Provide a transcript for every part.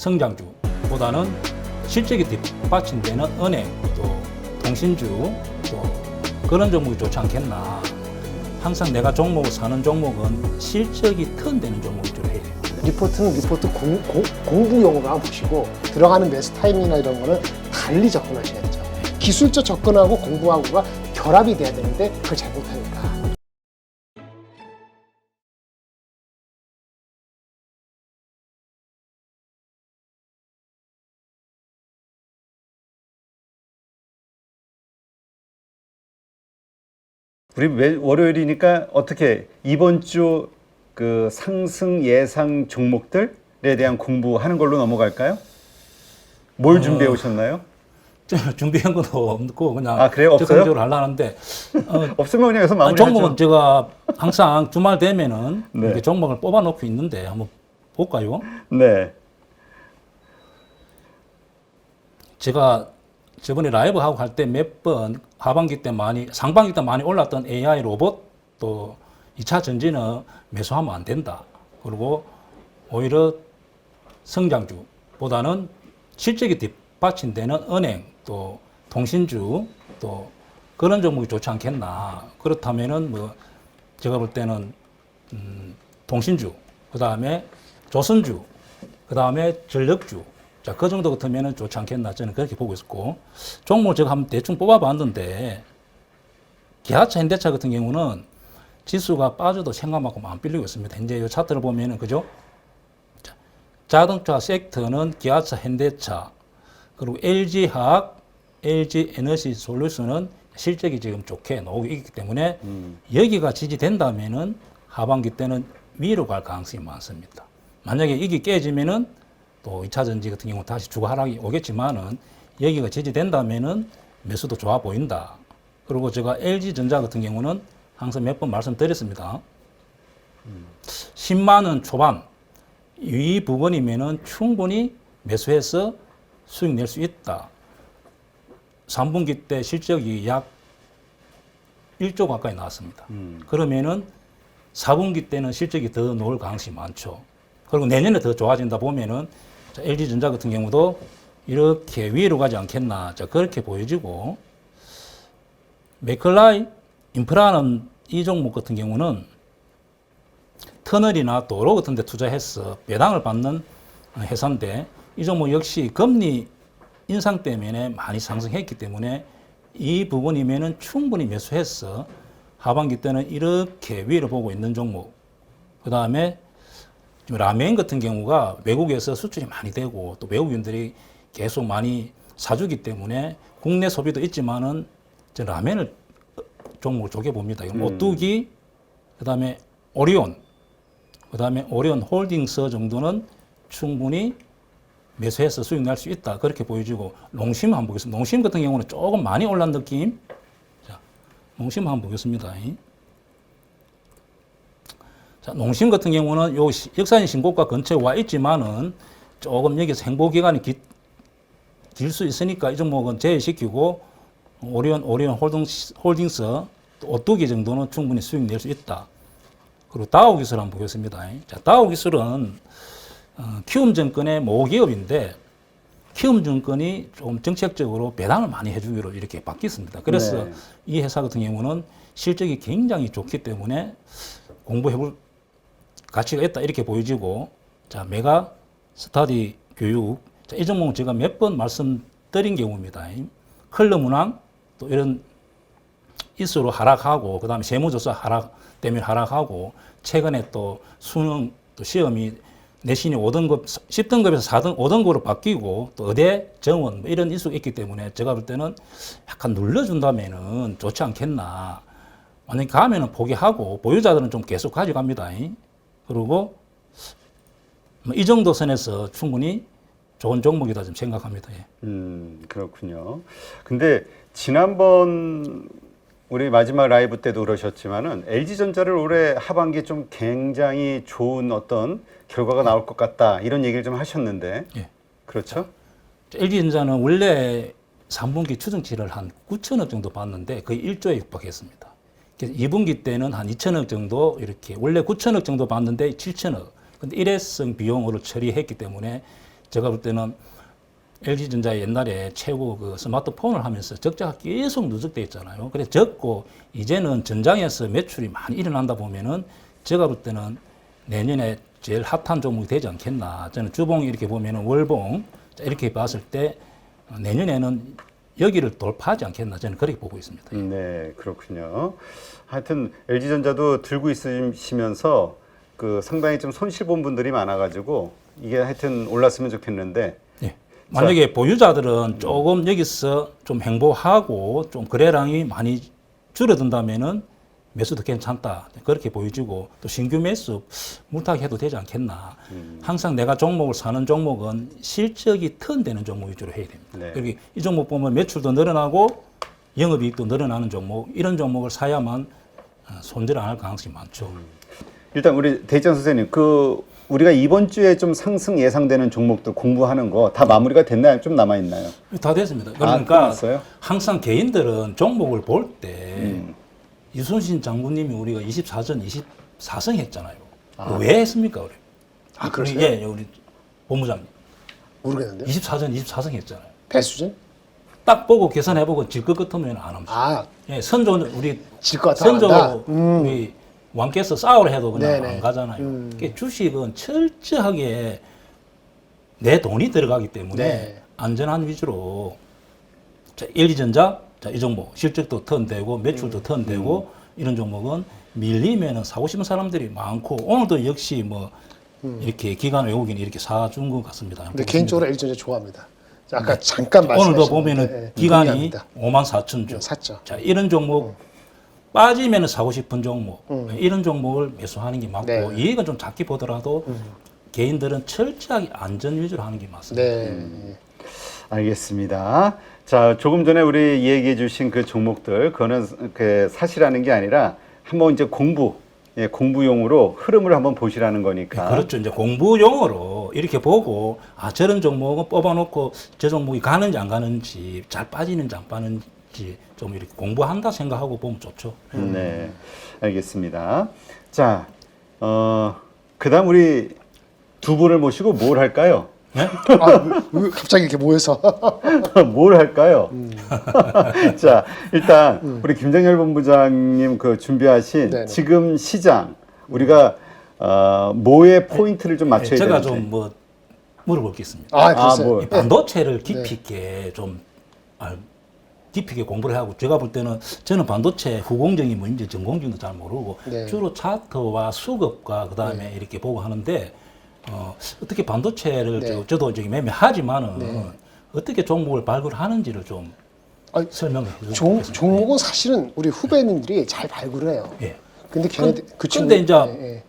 성장주보다는 실적이 뒷받침되는 은행, 또 통신주, 또 그런 종목이 좋지 않겠나. 항상 내가 종목을 사는 종목은 실적이 턴되는 종목 위주로 해요. 리포트는 리포트 공부용으로만 보시고 들어가는 매수 타이밍이나 이런 거는 달리 접근하셔야죠. 기술적 접근하고 공부하고가 결합이 돼야 되는데 그걸 잘 못하니까. 우리 월요일이니까 어떻게 이번 주 그 상승 예상 종목들에 대한 공부하는 걸로 넘어갈까요? 뭘 준비해 오셨나요? 준비한 건 없고 그냥 그래요? 없어요? 적극적으로 하려는데 없으면 그냥 여기서 마무리하죠. 종목은 제가 항상 주말 되면은 네. 이렇게 종목을 뽑아놓고 있는데 한번 볼까요? 네. 제가 저번에 라이브 하고 할 때 몇 번 하반기 때 상반기 때 많이 올랐던 AI 로봇 또 2차 전지는 매수하면 안 된다. 그리고 오히려 성장주보다는 실적이 뒷받침되는 은행 또 통신주 또 그런 종목이 좋지 않겠나. 그렇다면은 뭐 제가 볼 때는 통신주, 그 다음에 조선주, 그 다음에 전력주. 자, 그 정도 같으면 좋지 않겠나. 저는 그렇게 보고 있었고. 종목을 제가 한번 대충 뽑아봤는데, 기아차, 현대차 같은 경우는 지수가 빠져도 생각만큼 안 빌리고 있습니다. 현재 이 차트를 보면은, 그죠? 자, 자동차 섹터는 기아차, 현대차, 그리고 LG화학, LG에너지 솔루션은 실적이 지금 좋게 나오고 있기 때문에 여기가 지지된다면은 하반기 때는 위로 갈 가능성이 많습니다. 만약에 이게 깨지면은 또 2차 전지 같은 경우 다시 주가 하락이 오겠지만은 여기가 지지된다면은 매수도 좋아 보인다. 그리고 제가 LG전자 같은 경우는 항상 몇 번 말씀드렸습니다. 10만 원 초반 이 부분이면은 충분히 매수해서 수익 낼 수 있다. 3분기 때 실적이 약 1조 가까이 나왔습니다. 그러면은 4분기 때는 실적이 더 나올 가능성이 많죠. 그리고 내년에 더 좋아진다 보면은 LG전자 같은 경우도 이렇게 위로 가지 않겠나. 자, 그렇게 보여지고, 맥클라이 인프라는 이 종목 같은 경우는 터널이나 도로 같은 데 투자해서 배당을 받는 회사인데 이 종목 역시 금리 인상 때문에 많이 상승했기 때문에 이 부분이면은 충분히 매수해서 하반기 때는 이렇게 위로 보고 있는 종목. 그 다음에 라멘 같은 경우가 외국에서 수출이 많이 되고 또 외국인들이 계속 많이 사주기 때문에 국내 소비도 있지만은 저 라멘을 종목을 쪼개 봅니다. 오뚜기, 그다음에 오리온, 그다음에 오리온 홀딩스 정도는 충분히 매수해서 수익 낼 수 있다. 그렇게 보여지고 농심 한번 보겠습니다. 농심 같은 경우는 조금 많이 올란 느낌. 자, 농심 한번 보겠습니다. 자, 농심 같은 경우는 요 역사적인 신고가 근처에 와 있지만은 조금 여기서 행보 기간이 길 수 있으니까 이 종목은 제외시키고 오리온 홀딩스 오뚜기 정도는 충분히 수익 낼 수 있다. 그리고 다우 기술 한번 보겠습니다. 자, 다우 기술은 키움증권의 모기업인데 키움증권이 좀 정책적으로 배당을 많이 해주기로 이렇게 바뀌었습니다. 그래서 네. 이 회사 같은 경우는 실적이 굉장히 좋기 때문에 공부해볼 가치가 있다 이렇게 보여지고, 자, 메가 스터디 교육, 자, 이 종목은 제가 몇 번 말씀드린 경우입니다. 클럽 문항 또 이런 이수로 하락하고 그다음에 세무조사 하락 때문에 하락하고 최근에 또 수능 또 시험이 내신이 5등급 10등급에서 4등 5등급으로 바뀌고 또 의대 정원 뭐 이런 이수가 있기 때문에 제가 볼 때는 약간 눌러준다면은 좋지 않겠나. 만약에 가면은 포기하고 보유자들은 좀 계속 가져갑니다. 그리고 이 정도 선에서 충분히 좋은 종목이다 좀 생각합니다. 그렇군요. 근데 지난번 우리 마지막 라이브 때도 그러셨지만은 LG전자를 올해 하반기 좀 굉장히 좋은 어떤 결과가 나올 것 같다 이런 얘기를 좀 하셨는데, 예. 그렇죠? LG전자는 원래 3분기 추정치를 한 9천억 정도 봤는데 거의 1조에 육박했습니다. 그래서 2분기 때는 한 2천억 정도 이렇게 원래 9천억 정도 봤는데 7천억. 근데 일회성 비용으로 처리했기 때문에 제가 볼 때는 LG전자 옛날에 최고 그 스마트폰을 하면서 적자가 계속 누적돼 있잖아요. 그래 적고 이제는 전장에서 매출이 많이 일어난다 보면은 제가 볼 때는 내년에 제일 핫한 종목이 되지 않겠나. 저는 주봉 이렇게 보면은 월봉 이렇게 봤을 때 내년에는 여기를 돌파하지 않겠나. 저는 그렇게 보고 있습니다. 네, 그렇군요. 하여튼 LG전자도 들고 있으시면서 그 상당히 좀 손실 본 분들이 많아가지고 이게 하여튼 올랐으면 좋겠는데. 예. 만약에 보유자들은 조금 여기서 좀 행보하고 좀 거래량이 많이 줄어든다면은 매수도 괜찮다. 그렇게 보여지고 또 신규 매수 물타기해도 되지 않겠나. 항상 내가 종목을 사는 종목은 실적이 턴되는 종목 위주로 해야 됩니다. 네. 그리고 이 종목 보면 매출도 늘어나고 영업이익도 늘어나는 종목, 이런 종목을 사야만 손절 안 할 가능성이 많죠. 일단 우리 대장 선생님, 그 우리가 이번 주에 좀 상승 예상되는 종목들 공부하는 거 다 마무리가 됐나요? 좀 남아 있나요? 다 됐습니다. 끝났어요? 그러니까 항상 개인들은 종목을 볼 때 이순신 장군님이 우리가 24전 24승 했잖아요. 왜 했습니까? 우리? 아, 그러세요? 예, 우리 본부장님. 모르겠는데요. 24전 24승 했잖아요. 배수진? 딱 보고 계산해보고 질 것 같으면 안 합니다. 아, 예, 선조, 우리 질 것 같아. 선조, 우리 왕께서 싸우려 해도 그냥 네네. 안 가잖아요. 그러니까 주식은 철저하게 내 돈이 들어가기 때문에 네. 안전한 위주로 자, LG전자, 자, 이 종목 실적도 턴되고 매출도 턴되고 이런 종목은 밀리면은 사고 싶은 사람들이 많고 오늘도 역시 뭐 이렇게 기관 외국인이 이렇게 사준 것 같습니다. 근데 개인적으로 LG전자 좋아합니다. 아까 잠깐 말씀하신 오늘도 보면은 네, 기관이 동의합니다. 54,000주. 네, 샀죠. 자, 이런 종목 빠지면 사고 싶은 종목, 이런 종목을 매수하는 게 맞고 네. 이익은 좀 작게 보더라도 개인들은 철저하게 안전 위주로 하는 게 맞습니다. 네. 알겠습니다. 자, 조금 전에 우리 얘기해 주신 그 종목들, 그거는 그 사실하는 게 아니라 한번 이제 공부용으로 흐름을 한번 보시라는 거니까. 그렇죠. 이제 공부용어로 이렇게 보고 아 저런 종목은 뽑아놓고 저 종목이 가는지 안 가는지 잘 빠지는지 안 빠지는지 좀 이렇게 공부한다 생각하고 보면 좋죠. 네, 알겠습니다. 자, 그다음 우리 두 분을 모시고 뭘 할까요? 네? 아, 왜 갑자기 이렇게 모여서 뭘 할까요? 자, 일단 우리 김정열 본부장님 그 준비하신 네네. 지금 시장 우리가 뭐에 포인트를 좀 맞춰야 제가 되는지. 좀 뭐 물어볼 게 있습니다. 아, 글쎄요. 뭐. 이 반도체를 깊이 있게 좀 깊이 있게 공부를 하고 제가 볼 때는 저는 반도체 후공정이 뭔지 전공정도 잘 모르고 네. 주로 차트와 수급과 그다음에 이렇게 보고 하는데 어떻게 반도체를 네. 저도 저기 매매하지만은 어떻게 종목을 발굴하는지를 좀 아니, 설명해 주세요. 종목은 사실은 우리 후배님들이 잘 발굴을 해요. 예. 근데 걔네들 근데 이제 예.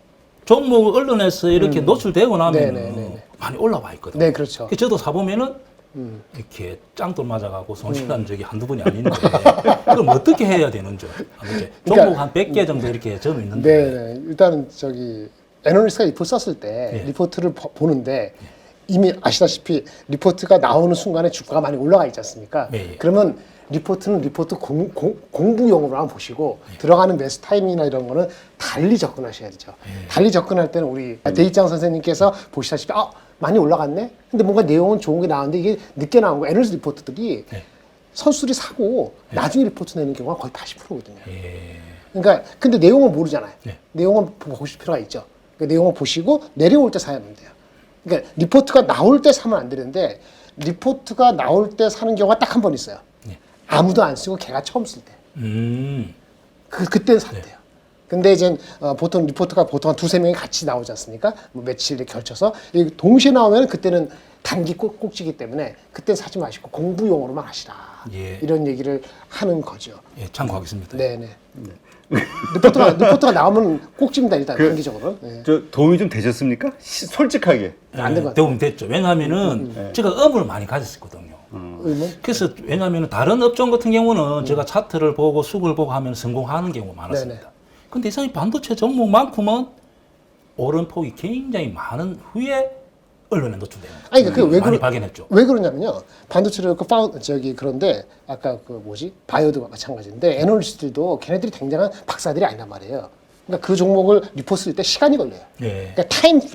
종목 언론에서 이렇게 노출되고 나면 네네네네. 많이 올라와 있거든요. 네, 그렇죠. 그 저도 사보면은 이렇게 짱돌 맞아가고 손실한 적이 한두 번이 아닌데 그럼 어떻게 해야 되는지 이제 종목 한 100개 정도 이렇게 적어 있는데 그러니까 네, 일단은 저기 애널리스트가 리포트 썼을 때 리포트를 보는데 이미 아시다시피 리포트가 나오는 순간에 주가가 많이 올라가 있지 않습니까? 네. 그러면 리포트는 리포트 공부용으로 한번 보시고 들어가는 매수 타이밍이나 이런 거는 달리 접근하셔야 되죠. 달리 접근할 때는 우리 대입장 선생님께서 보시다시피 많이 올라갔네? 근데 뭔가 내용은 좋은 게 나왔는데 이게 늦게 나온 거 애널리스트 리포트들이 선수들이 사고 나중에 리포트 내는 경우가 거의 80%거든요. 그러니까 근데 내용은 모르잖아요. 내용은 보실 필요가 있죠. 그러니까 내용을 보시고 내려올 때 사야만 돼요. 그러니까 리포트가 나올 때 사면 안 되는데 리포트가 나올 때 사는 경우가 딱 한 번 있어요. 아무도 안 쓰고 걔가 처음 쓸 때. 그때는 샀대요. 근데 이제 보통 리포트가 보통 한 두세 명이 같이 나오지 않습니까? 뭐 며칠 걸쳐서 동시에 나오면 그때는 단기 꼭지기 때문에 그때 사지 마시고 공부용으로만 하시라. 예. 이런 얘기를 하는 거죠. 예, 참고하겠습니다. 네네. 리포트가 나오면 꼭지입니다. 일단 단기적으로. 네. 저 도움이 좀 되셨습니까? 솔직하게. 안 된 것 같아요. 도움 됐죠. 왜냐하면은 제가 업을 많이 가졌었거든요. 의문? 그래서 왜냐하면 다른 업종 같은 경우는 제가 차트를 보고 수급을 보고 하면 성공하는 경우가 많았습니다. 네네. 근데 이상하게 반도체 종목만큼은 오른 폭이 굉장히 많은 후에 언론에 노출되는 거예요. 아니, 그러니까 왜 많이 그러- 발견했죠. 왜 그러냐면요. 반도체를 그런데 아까 바이오도 마찬가지인데 애널리스트들도 걔네들이 굉장한 박사들이 아니란 말이에요. 그러니까 그 종목을 리포트 쓸 때 시간이 걸려요. 예. 그러니까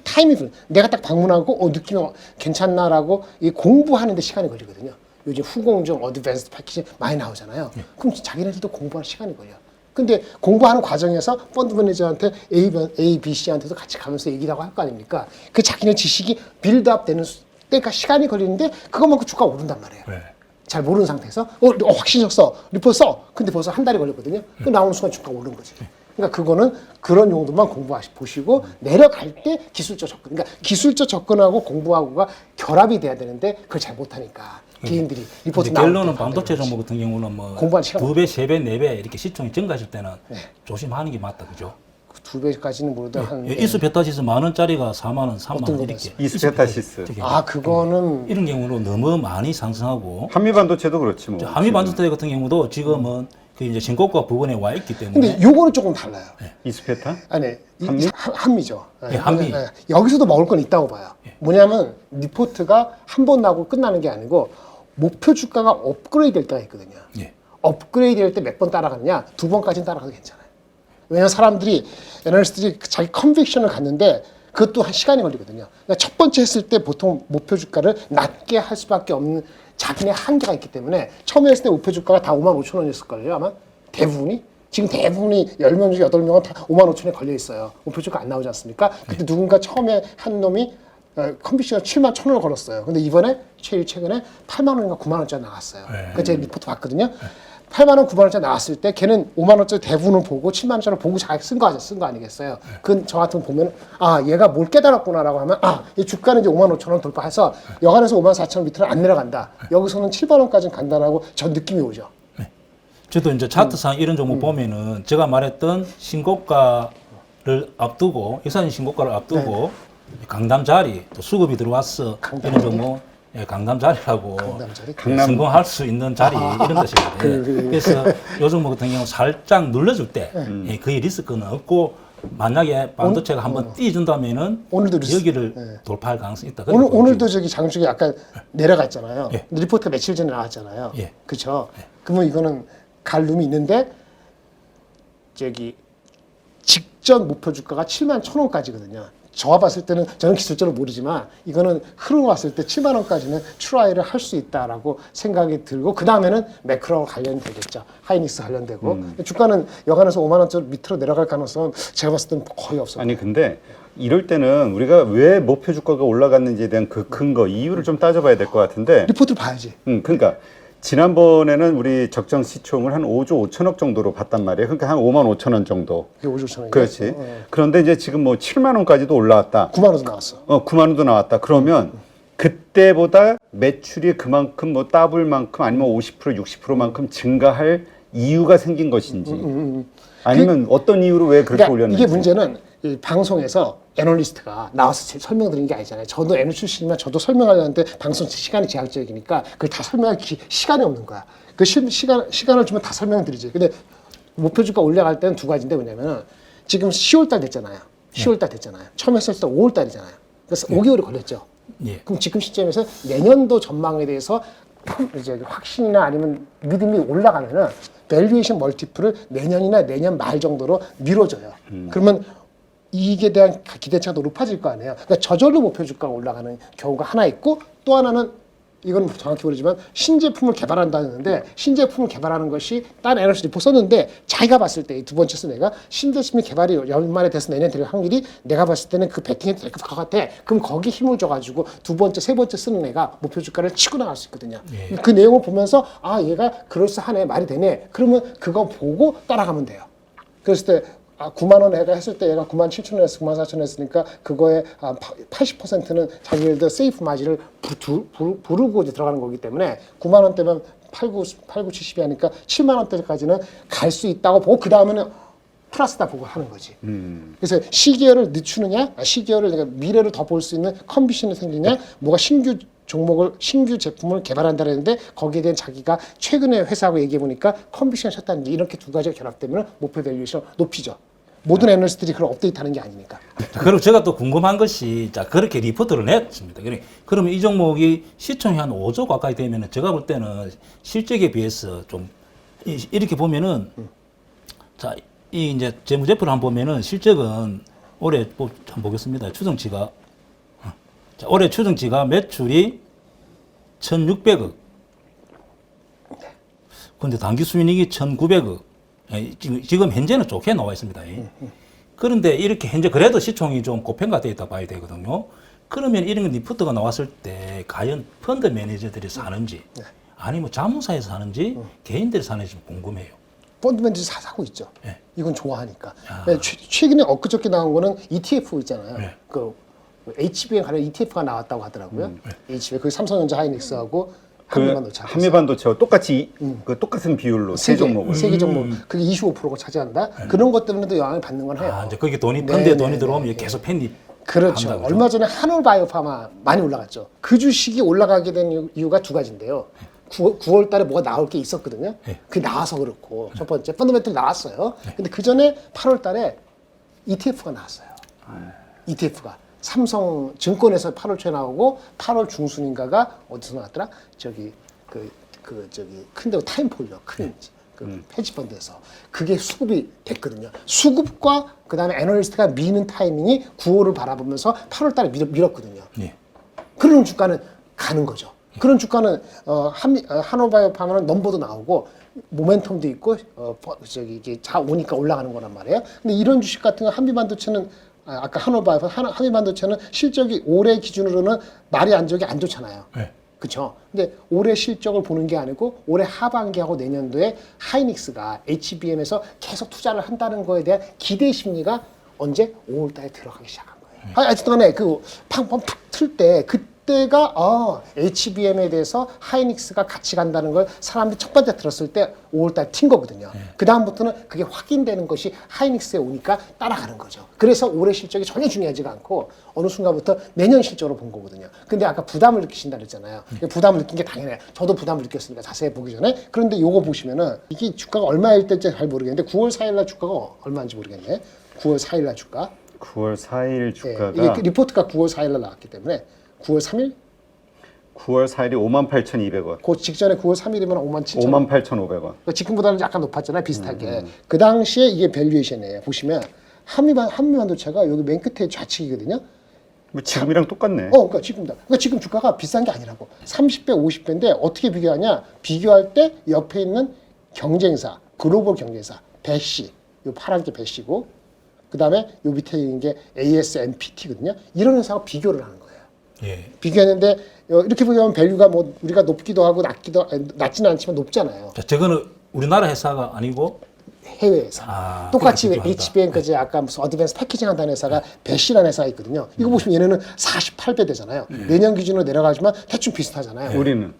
타임이 내가 딱 방문하고 느낌이 괜찮나라고 이 공부하는데 시간이 걸리거든요. 요즘 후공정, 어드밴스드 패키지 많이 나오잖아요. 그럼 자기네들도 공부할 시간이 걸려. 근데 공부하는 과정에서 펀드 매니저한테 A, B, C한테도 같이 가면서 얘기를 하고 할 거 아닙니까? 그 자기네 지식이 빌드업 되는 때가 시간이 걸리는데 그것만큼 주가가 오른단 말이에요. 네. 잘 모르는 상태에서 확신이 써 리포트 써. 근데 벌써 한 달이 걸렸거든요. 그 나오는 순간 주가가 오른 거지. 그러니까 그거는 그런 용도만 보시고 내려갈 때 기술적 접근. 그러니까 기술적 접근하고 공부하고가 결합이 돼야 되는데 그걸 잘 못하니까 개인들이 리포트 나올 갤러는 때 반도체 종목 같은 경우는 뭐 공부할 시간 2배, 3배, 4배 이렇게 시총이 증가하실 때는 조심하는 게 맞다, 그죠? 두 배까지는 모르다 한. 이스페타시스 10,000원짜리가 4만 원, 3만 어떤 원 거 이렇게. 이스페타시스. 그거는 이런 경우로 너무 많이 상승하고 한미반도체도 그렇지 뭐. 한미 반도체 같은 경우도 지금은 그 이제 신고가 부근에 와 있기 때문에 근데 요거는 조금 달라요. 이스페타? 아니, 한미? 한미죠. 예, 한미. 여기서도 먹을 건 있다고 봐요. 뭐냐면 리포트가 한 번 나고 끝나는 게 아니고 목표 주가가 업그레이드 될 때가 있거든요. 예. 업그레이드 될 때 몇 번 따라가느냐? 2번까지는 따라가도 괜찮아요. 왜냐면 사람들이 애널리스트들이 자기 컨빅션을 갖는데 그것도 한 시간이 걸리거든요. 그러니까 첫 번째 했을 때 보통 목표 주가를 낮게 할 수밖에 없는 자기네 한계가 있기 때문에 처음에 했을 때 목표 주가가 다 55,000원이었을걸요 아마 대부분이. 지금 대부분이 10명 중에 8명은 다 55,000원에 걸려 있어요. 목표 주가 안 나오지 않습니까? 그때 누군가 처음에 한 놈이 컨비션을 71,000원을 걸었어요. 근데 이번에 제일 최근에 8만 원인가 9만 원짜리 나왔어요. 그래서 제가 리포트 봤거든요. 8만 원, 9만 원짜리 나왔을 때 걔는 5만 원짜리 대부분을 보고 7만 원짜리 보고 잘 쓴 거 아니겠어요? 그건 저 같은 보면 얘가 뭘 깨달았구나라고 하면 이 주가는 이제 5만 5천 원 돌파해서 여간에서 5만 4천 원 밑으로 안 내려간다. 여기서는 7만 원까지는 간다라고 전 느낌이 오죠. 저도 이제 차트상 이런 종목 보면은 제가 말했던 신고가를 앞두고 유사신 신고가를 앞두고 강남 자리 또 수급이 들어왔어 이런 종목 강남 자리라고 성공할 수 있는 자리 이런 것이거든요. 그래서 요 종목 같은 경우 살짝 눌러줄 때 거의 리스크는 없고 만약에 반도체가 한번 띄준다면은 오늘도 여기를 돌파할 가능성이 있다. 오늘도 저기 장중에 약간 내려갔잖아요. 리포트가 며칠 전에 나왔잖아요. 그렇죠. 그러면 이거는 갈 룸이 있는데 저기 직전 목표 주가가 71,000원까지거든요. 저와 봤을 때는 저는 기술적으로 모르지만 이거는 흐름 왔을 때 7만 원까지는 트라이를 할 수 있다라고 생각이 들고 그 다음에는 매크로와 관련되겠죠. 하이닉스 관련되고 주가는 여간에서 5만 원짜리 밑으로 내려갈 가능성은 제가 봤을 때는 거의 없어요. 아니 근데 이럴 때는 우리가 왜 목표 주가가 올라갔는지에 대한 그 근거 이유를 좀 따져봐야 될 것 같은데. 리포트를 봐야지. 그러니까 지난번에는 우리 적정 시총을 한 5조 5천억 정도로 봤단 말이에요. 그러니까 한 5만 5천 원 정도. 그게 5조 5천원이에요. 그렇지. 그런데 이제 지금 뭐 7만 원까지도 올라왔다. 9만 원도 나왔어. 9만 원도 나왔다. 그러면 그때보다 매출이 그만큼 뭐 더블 만큼 아니면 50% 60%만큼 증가할 이유가 생긴 것인지 아니면 어떤 이유로 왜 그렇게 그러니까 올렸는지. 이게 문제는 이 방송에서 애널리스트가 나와서 설명드리는 게 아니잖아요. 저도 애널 출신이면 저도 설명하려는데 방송 시간이 제한적이니까 그걸 다 설명할 시간이 없는 거야. 그 시간을 주면 다 설명드리지. 근데 목표 주가 올라갈 때는 두 가지인데 뭐냐면은 지금 10월달 됐잖아요. 10월달 됐잖아요. 처음 했을 때 5월달이잖아요. 그래서 5개월이 걸렸죠. 그럼 지금 시점에서 내년도 전망에 대해서 이제 확신이나 아니면 믿음이 올라가면은 밸류에이션 멀티플을 내년이나 내년 말 정도로 미뤄져요. 그러면 이익에 대한 기대치가 더 높아질 거 아니에요. 그러니까 저절로 목표 주가가 올라가는 경우가 하나 있고 또 하나는 이건 정확히 모르지만 신제품을 개발한다는데 신제품을 개발하는 것이 딴 애널리스트 리포트 썼는데 자기가 봤을 때 두 번째 쓴 애가 신제품이 개발이 연말에 돼서 내년 될 확률이 내가 봤을 때는 그 베팅이 될 것 같아. 그럼 거기 힘을 줘가지고 두 번째, 세 번째 쓰는 애가 목표 주가를 치고 나갈 수 있거든요. 그 내용을 보면서 얘가 그럴싸하네 말이 되네. 그러면 그거 보고 따라가면 돼요. 그랬을 때 9만 원 애가 했을 때 얘가 9만 7천 원에서 9만 4천 원 했으니까 그거의 80%는 자기네들 세이프 마진을 부르고 이제 들어가는 거기 때문에 9만 원대면 89, 70이 하니까 7만 원대까지는 갈 수 있다고 보고 그 다음에는 플러스다 보고 하는 거지. 그래서 시기열을 늦추느냐, 시기열을 내가 미래를 더 볼 수 있는 컨비션이 생기냐, 뭐가 신규 제품을 개발한다 그랬는데 거기에 대한 자기가 최근에 회사하고 얘기해 보니까 컨비션을 셨다는 게 이렇게 두 가지가 결합되면 목표 밸류에이션 높이죠. 모든 애널리스트들이 그걸 업데이트하는 게 아니니까. 그리고 제가 또 궁금한 것이 그렇게 리포트를 냈습니다. 그러면 이 종목이 시총이 한 5조 가까이 되면은 제가 볼 때는 실적에 비해서 좀 이렇게 보면은 이 이제 재무제표를 한번 보면은 실적은 올해 한번 보겠습니다. 추정치가 자, 올해 추정치가 매출이 1,600억. 근데 당기 순이익이 1,900억. 지금 현재는 좋게 나와 있습니다. 그런데 이렇게 현재 그래도 시총이 좀 고평가되어 있다 봐야 되거든요. 그러면 이런 리포트가 나왔을 때 과연 펀드 매니저들이 사는지 아니면 자문사에서 사는지 개인들이 사는지 좀 궁금해요. 펀드 매니저 사고 있죠. 네. 이건 좋아하니까. 최근에 엊그저께 나온 거는 ETF 있잖아요. 네. 그 HBM 관련 ETF가 나왔다고 하더라고요. HBM 그 삼성전자 하이닉스하고 한미반도체. 한미반도체와 똑같이 그 똑같은 비율로 세 종목을. 세개 종목. 그게 25%가 차지한다. 그런 것 때문에도 영향을 받는 건 해요. 아, 이제 거기 펀드에 네, 돈이 네, 들어오면 네, 계속 편입. 그렇죠. 한다고 얼마 전에 한올바이오파마 많이 올라갔죠. 그 주식이 올라가게 된 이유가 두 가지인데요. 9월 달에 뭐가 나올 게 있었거든요. 네. 그게 나와서 그렇고 첫 번째 펀더멘털 나왔어요. 근데 그 전에 8월 달에 ETF가 나왔어요. ETF가 삼성 증권에서 8월 초에 나오고 8월 중순인가가 어디서 나왔더라? 저기 저기 큰데 타임폴리오 큰 헤지펀드에서 그게 수급이 됐거든요. 수급과 그다음에 애널리스트가 미는 타이밍이 9월을 바라보면서 8월 달에 밀었거든요. 예. 그런 주가는 가는 거죠. 그런 주가는 한올바이오파마는 넘버도 나오고 모멘텀도 있고 저기 이게 자 오니까 올라가는 거란 말이에요. 근데 이런 주식 같은 거 한미반도체는 아까 한미반도체는 실적이 올해 기준으로는 말이 안 좋잖아요. 네. 그렇죠. 근데 올해 실적을 보는 게 아니고 올해 하반기하고 내년도에 하이닉스가 HBM에서 계속 투자를 한다는 거에 대한 기대 심리가 언제 5월 달에 들어가기 시작한 거예요. 하여튼간에 그 팡팡 툭 틀 때 그때가 HBM에 대해서 하이닉스가 같이 간다는 걸 사람들이 첫 번째 들었을 때 5월 달 튄 거거든요. 그 다음부터는 그게 확인되는 것이 하이닉스에 오니까 따라가는 거죠. 그래서 올해 실적이 전혀 중요하지가 않고 어느 순간부터 내년 실적으로 본 거거든요. 근데 아까 부담을 느끼신다 그랬잖아요. 부담을 느낀 게 당연해요. 저도 부담을 느꼈으니까 자세히 보기 전에. 그런데 요거 보시면은 이게 주가가 얼마일 때인지 잘 모르겠는데 9월 4일 날 주가가 얼마인지 모르겠네. 9월 4일 날 주가. 9월 4일 주가가 이게 리포트가 9월 4일 날 나왔기 때문에 9월 3일? 9월 4일이 58,200원. 그 직전에 9월 3일이면 57,000원. 58,500원. 그러니까 지금보다는 약간 높았잖아요. 비슷하게. 그 당시에 이게 밸류에이션이에요. 보시면 한미반도체가 여기 맨 끝에 좌측이거든요. 뭐 지금이랑 똑같네. 그러니까 지금다. 그러니까 지금 주가가 비싼 게 아니라고. 30배, 50배인데 어떻게 비교하냐? 비교할 때 옆에 있는 경쟁사, 글로벌 경쟁사, 배시, 요 파란 게 배시고, 그 다음에 요 밑에 있는 게 ASMPT거든요. 이런 회사가 비교를 하는 거예요. 예. 비교했는데 이렇게 보면 밸류가 뭐 우리가 높기도 하고 낮지는 않지만 높잖아요. 자, 저거는 우리나라 회사가 아니고 해외 회사. 똑같이 HBM까지 아까 무슨 어드밴스 패키징 한다는 회사가 배시라는 회사가 있거든요. 이거 보시면 얘네는 48배 되잖아요. 내년 기준으로 내려가지만 대충 비슷하잖아요. 우리는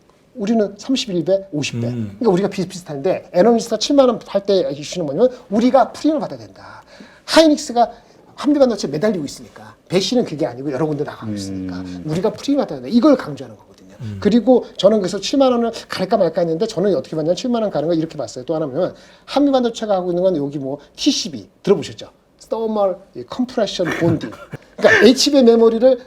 31배, 50배. 그러니까 우리가 비슷한데 애널리스트가 7만 원 팔 때 이슈는 뭐냐면 우리가 프리미엄을 받아야 된다. 하이닉스가 한미반도체에 매달리고 있으니까 배시는 그게 아니고 여러 군데 나가고 있으니까 우리가 프리미엄 받아야 된다. 이걸 강조하는 거거든요. 그리고 저는 그래서 7만 원을 갈까 말까 했는데 저는 어떻게 봤냐면 7만 원 가는 거 이렇게 봤어요. 또 하나는 한미반도체가 하고 있는 건 여기 뭐 TCB 들어보셨죠? Thermal Compression Bonding. 그러니까 HBM 메모리를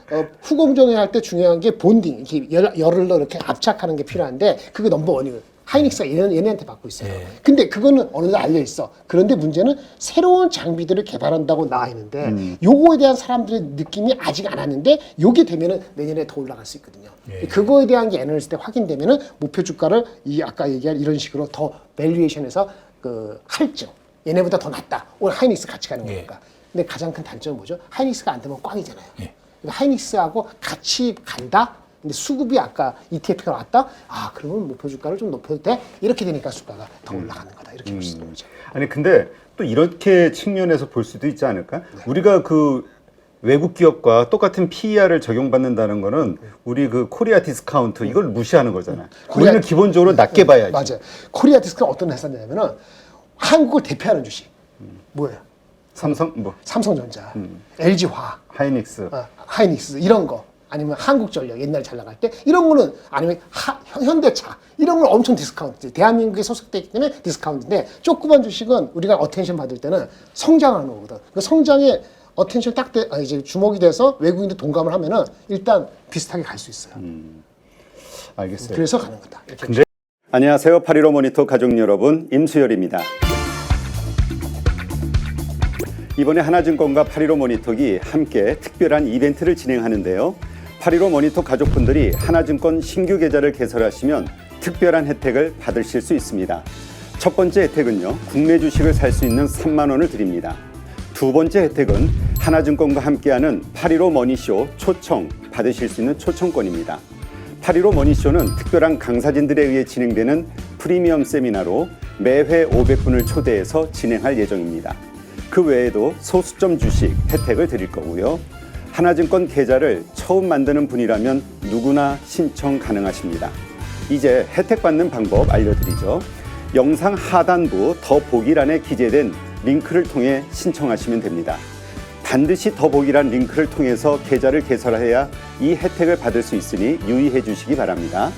후공정에 할 때 중요한 게 본딩, 이렇게 열을 이렇게 압착하는 게 필요한데 그게 넘버원이거든요. 하이닉스가 얘네한테 받고 있어요. 근데 그거는 어느 정도 알려 있어. 그런데 문제는 새로운 장비들을 개발한다고 나와 있는데 요거에 대한 사람들의 느낌이 아직 안 왔는데 요게 되면은 내년에 더 올라갈 수 있거든요. 그거에 대한 게 애널리스트 때 확인되면은 목표 주가를 이 아까 얘기한 이런 식으로 더 밸류에이션에서 그 할증. 얘네보다 더 낫다. 오늘 하이닉스 같이 가는 거니까. 근데 가장 큰 단점은 뭐죠? 하이닉스가 안 되면 꽝이잖아요. 그러니까 하이닉스하고 같이 간다? 근데 수급이 아까 ETF가 나왔다? 그러면 목표 주가를 좀 높여도 돼? 이렇게 되니까 주가가 더 올라가는 거다. 이렇게 볼 수 있는 거죠. 아니, 근데 또 이렇게 측면에서 볼 수도 있지 않을까? 우리가 그 외국 기업과 똑같은 PER을 적용받는다는 거는 우리 그 코리아 디스카운트 이걸 무시하는 거잖아. 우리는 기본적으로 낮게 봐야지. 맞아요. 코리아 디스크가 어떤 회사냐면은 한국을 대표하는 주식. 뭐예요? 삼성전자, LG화학, 하이닉스 이런 거. 아니면 한국전력 옛날에 잘 나갈 때 이런 거는 아니면 현대차 이런 건 엄청 디스카운트. 대한민국에 소속돼 있기 때문에 디스카운트인데 조그만 주식은 우리가 어텐션 받을 때는 성장하는 거거든. 그 성장에 어텐션 이제 주목이 돼서 외국인들 동감을 하면은 일단 비슷하게 갈 수 있어요. 알겠어요. 그래서 가는 거다. 안녕하세요. 8.15 모니터 가족 여러분, 임수열입니다. 이번에 하나증권과 8.15 모니톡이 함께 특별한 이벤트를 진행하는데요. 8.15 모니톡 가족분들이 하나증권 신규 계좌를 개설하시면 특별한 혜택을 받으실 수 있습니다. 첫 번째 혜택은요, 국내 주식을 살 수 있는 3만 원을 드립니다. 두 번째 혜택은 하나증권과 함께하는 8.15 머니쇼 초청 받으실 수 있는 초청권입니다. 8.15 머니쇼는 특별한 강사진들에 의해 진행되는 프리미엄 세미나로 매회 500분을 초대해서 진행할 예정입니다. 그 외에도 소수점 주식 혜택을 드릴 거고요. 하나증권 계좌를 처음 만드는 분이라면 누구나 신청 가능하십니다. 이제 혜택 받는 방법 알려드리죠. 영상 하단부 더보기란에 기재된 링크를 통해 신청하시면 됩니다. 반드시 더보기란 링크를 통해서 계좌를 개설해야 이 혜택을 받을 수 있으니 유의해 주시기 바랍니다.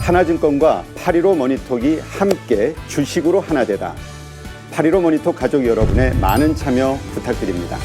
하나증권과 8.15 머니톡이 함께 주식으로 하나 되다. 8.15 모니톡 가족 여러분의 많은 참여 부탁드립니다.